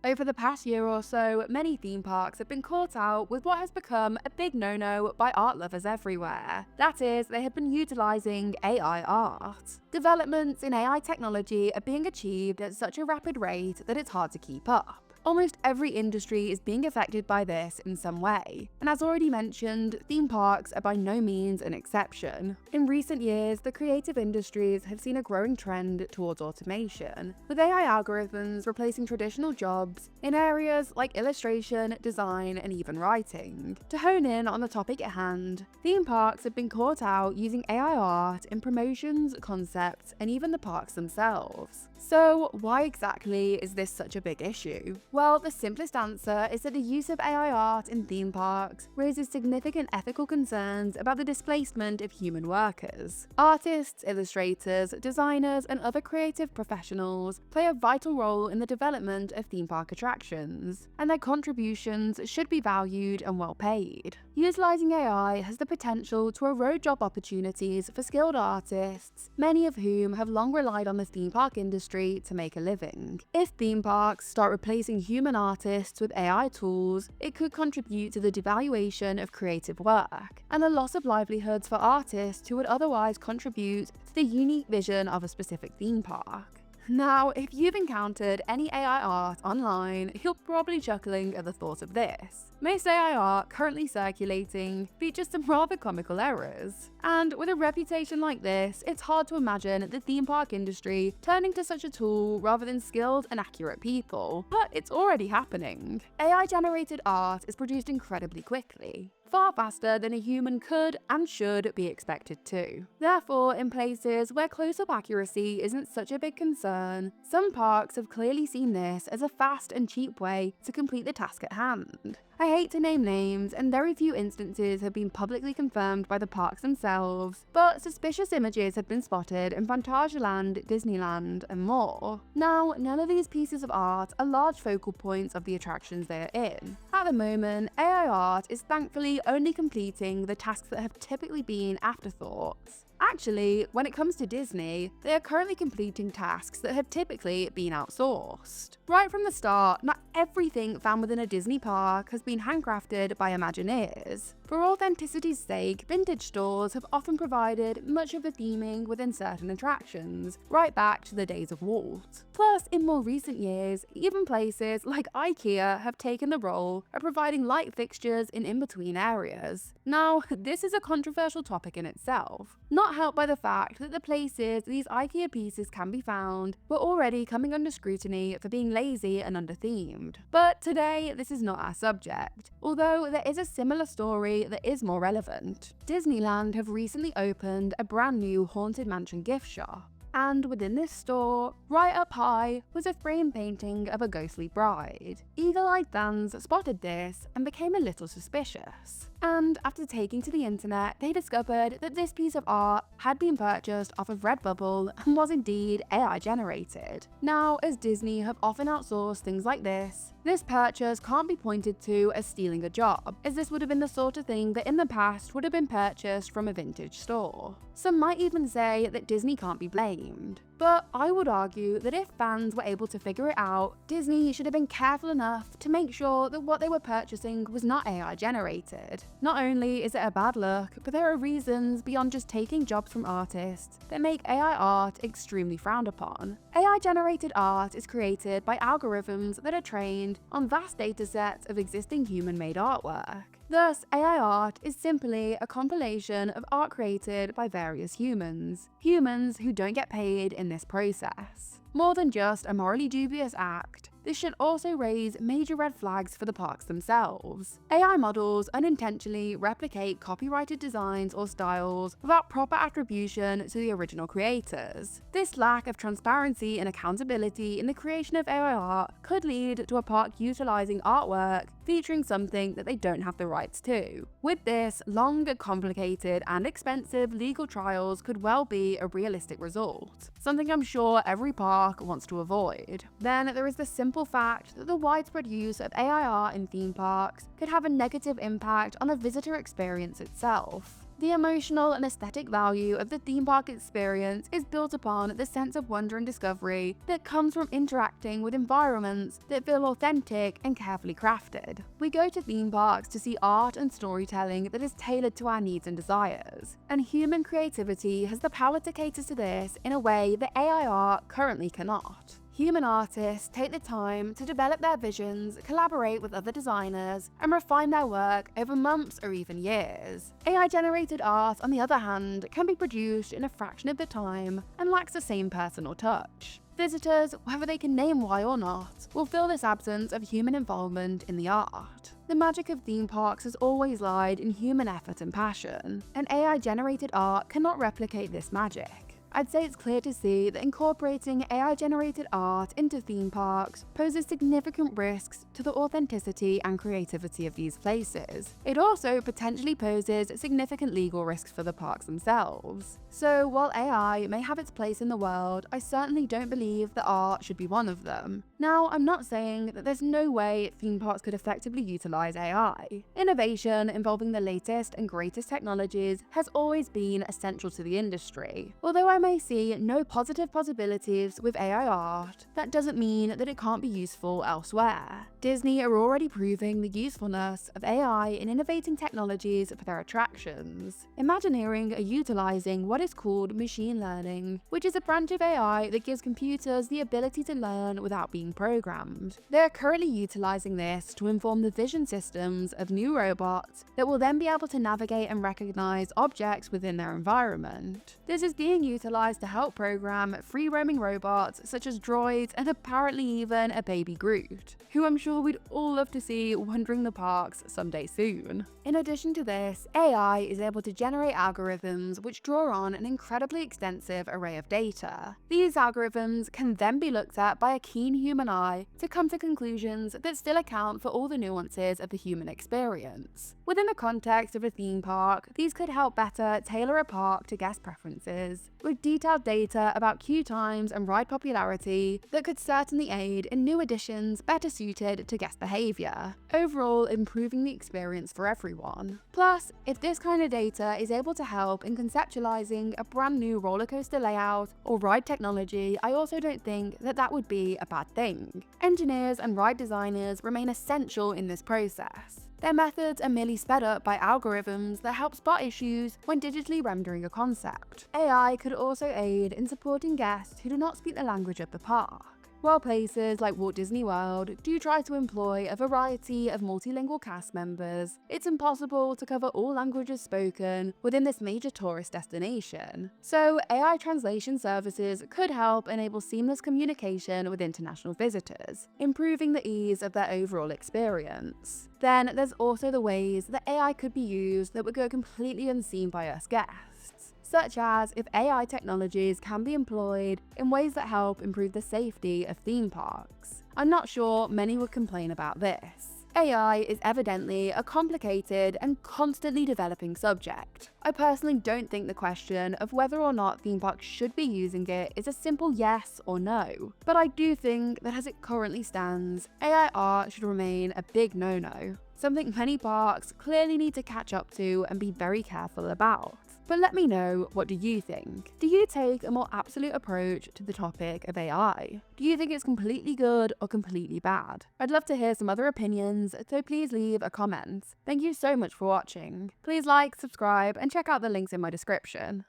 Over the past year or so, many theme parks have been caught out with what has become a big no-no by art lovers everywhere. That is, they have been utilising AI art. Developments in AI technology are being achieved at such a rapid rate that it's hard to keep up. Almost every industry is being affected by this in some way, and as already mentioned, theme parks are by no means an exception. In recent years, the creative industries have seen a growing trend towards automation, with AI algorithms replacing traditional jobs in areas like illustration, design, and even writing. To hone in on the topic at hand, theme parks have been caught out using AI art in promotions, concepts, and even the parks themselves. So, why exactly is this such a big issue? Well, the simplest answer is that the use of AI art in theme parks raises significant ethical concerns about the displacement of human workers. Artists, illustrators, designers, and other creative professionals play a vital role in the development of theme park attractions, and their contributions should be valued and well paid. Utilising AI has the potential to erode job opportunities for skilled artists, many of whom have long relied on the theme park industry to make a living. If theme parks start replacing human artists with AI tools, it could contribute to the devaluation of creative work and the loss of livelihoods for artists who would otherwise contribute to the unique vision of a specific theme park. Now, if you've encountered any AI art online, you're probably chuckling at the thought of this. Most AI art currently circulating features some rather comical errors. And with a reputation like this, it's hard to imagine the theme park industry turning to such a tool rather than skilled and accurate people. But it's already happening. AI-generated art is produced incredibly quickly, far faster than a human could and should be expected to. Therefore, in places where close-up accuracy isn't such a big concern, some parks have clearly seen this as a fast and cheap way to complete the task at hand. I hate to name names, and very few instances have been publicly confirmed by the parks themselves, but suspicious images have been spotted in Fantasyland, Disneyland, and more. Now, none of these pieces of art are large focal points of the attractions they are in. At the moment, AI art is thankfully only completing the tasks that have typically been afterthoughts. Actually, when it comes to Disney, they are currently completing tasks that have typically been outsourced. Right from the start, not everything found within a Disney park has been handcrafted by Imagineers. For authenticity's sake, vintage stores have often provided much of the theming within certain attractions, right back to the days of Walt. Plus, in more recent years, even places like IKEA have taken the role of providing light fixtures in in-between areas. Now, this is a controversial topic in itself, not helped by the fact that the places these IKEA pieces can be found were already coming under scrutiny for being lazy and under-themed. But today, this is not our subject, although there is a similar story that is more relevant. Disneyland have recently opened a brand new Haunted Mansion gift shop. And within this store, right up high, was a frame painting of a ghostly bride. Eagle-eyed fans spotted this and became a little suspicious. And after taking to the internet, they discovered that this piece of art had been purchased off of Redbubble and was indeed AI generated. Now, as Disney have often outsourced things like this purchase can't be pointed to as stealing a job, as this would have been the sort of thing that in the past would have been purchased from a vintage store. Some might even say that Disney can't be blamed. But I would argue that if fans were able to figure it out, Disney should have been careful enough to make sure that what they were purchasing was not AI generated. Not only is it a bad look, but there are reasons beyond just taking jobs from artists that make AI art extremely frowned upon. AI generated art is created by algorithms that are trained on vast datasets of existing human-made artwork. Thus, AI art is simply a compilation of art created by various humans who don't get paid in this process. More than just a morally dubious act, this should also raise major red flags for the parks themselves. AI models unintentionally replicate copyrighted designs or styles without proper attribution to the original creators. This lack of transparency and accountability in the creation of AI art could lead to a park utilising artwork featuring something that they don't have the rights to. With this, long, complicated, and expensive legal trials could well be a realistic result, something I'm sure every park wants to avoid. Then there is the simple fact that the widespread use of AI art in theme parks could have a negative impact on the visitor experience itself. The emotional and aesthetic value of the theme park experience is built upon the sense of wonder and discovery that comes from interacting with environments that feel authentic and carefully crafted. We go to theme parks to see art and storytelling that is tailored to our needs and desires, and human creativity has the power to cater to this in a way that AI art currently cannot. Human artists take the time to develop their visions, collaborate with other designers, and refine their work over months or even years. AI-generated art, on the other hand, can be produced in a fraction of the time and lacks the same personal touch. Visitors, whether they can name why or not, will feel this absence of human involvement in the art. The magic of theme parks has always lied in human effort and passion, and AI-generated art cannot replicate this magic. I'd say it's clear to see that incorporating AI-generated art into theme parks poses significant risks to the authenticity and creativity of these places. It also potentially poses significant legal risks for the parks themselves. So while AI may have its place in the world, I certainly don't believe that art should be one of them. Now, I'm not saying that there's no way theme parks could effectively utilize AI. Innovation involving the latest and greatest technologies has always been essential to the industry. Although I may see no positive possibilities with AI art, that doesn't mean that it can't be useful elsewhere. Disney are already proving the usefulness of AI in innovating technologies for their attractions. Imagineering are utilizing what is called machine learning, which is a branch of AI that gives computers the ability to learn without being programmed. They are currently utilizing this to inform the vision systems of new robots that will then be able to navigate and recognize objects within their environment. This is being utilized to help program free-roaming robots such as droids and apparently even a baby Groot, who I'm sure we'd all love to see wandering the parks someday soon. In addition to this, AI is able to generate algorithms which draw on an incredibly extensive array of data. These algorithms can then be looked at by a keen human eye to come to conclusions that still account for all the nuances of the human experience. Within the context of a theme park, these could help better tailor a park to guest preferences, with detailed data about queue times and ride popularity that could certainly aid in new additions better suited to guest behavior, overall improving the experience for everyone. Plus, if this kind of data is able to help in conceptualizing a brand new roller coaster layout or ride technology, I also don't think that that would be a bad thing. Engineers and ride designers remain essential in this process. Their methods are merely sped up by algorithms that help spot issues when digitally rendering a concept. AI could also aid in supporting guests who do not speak the language of the park. While places like Walt Disney World do try to employ a variety of multilingual cast members, it's impossible to cover all languages spoken within this major tourist destination. So AI translation services could help enable seamless communication with international visitors, improving the ease of their overall experience. Then there's also the ways that AI could be used that would go completely unseen by us guests, such as if AI technologies can be employed in ways that help improve the safety of theme parks. I'm not sure many would complain about this. AI is evidently a complicated and constantly developing subject. I personally don't think the question of whether or not theme parks should be using it is a simple yes or no, but I do think that as it currently stands, AI art should remain a big no-no, something many parks clearly need to catch up to and be very careful about. But let me know, what do you think? Do you take a more absolute approach to the topic of AI? Do you think it's completely good or completely bad? I'd love to hear some other opinions, so please leave a comment. Thank you so much for watching. Please like, subscribe, and check out the links in my description.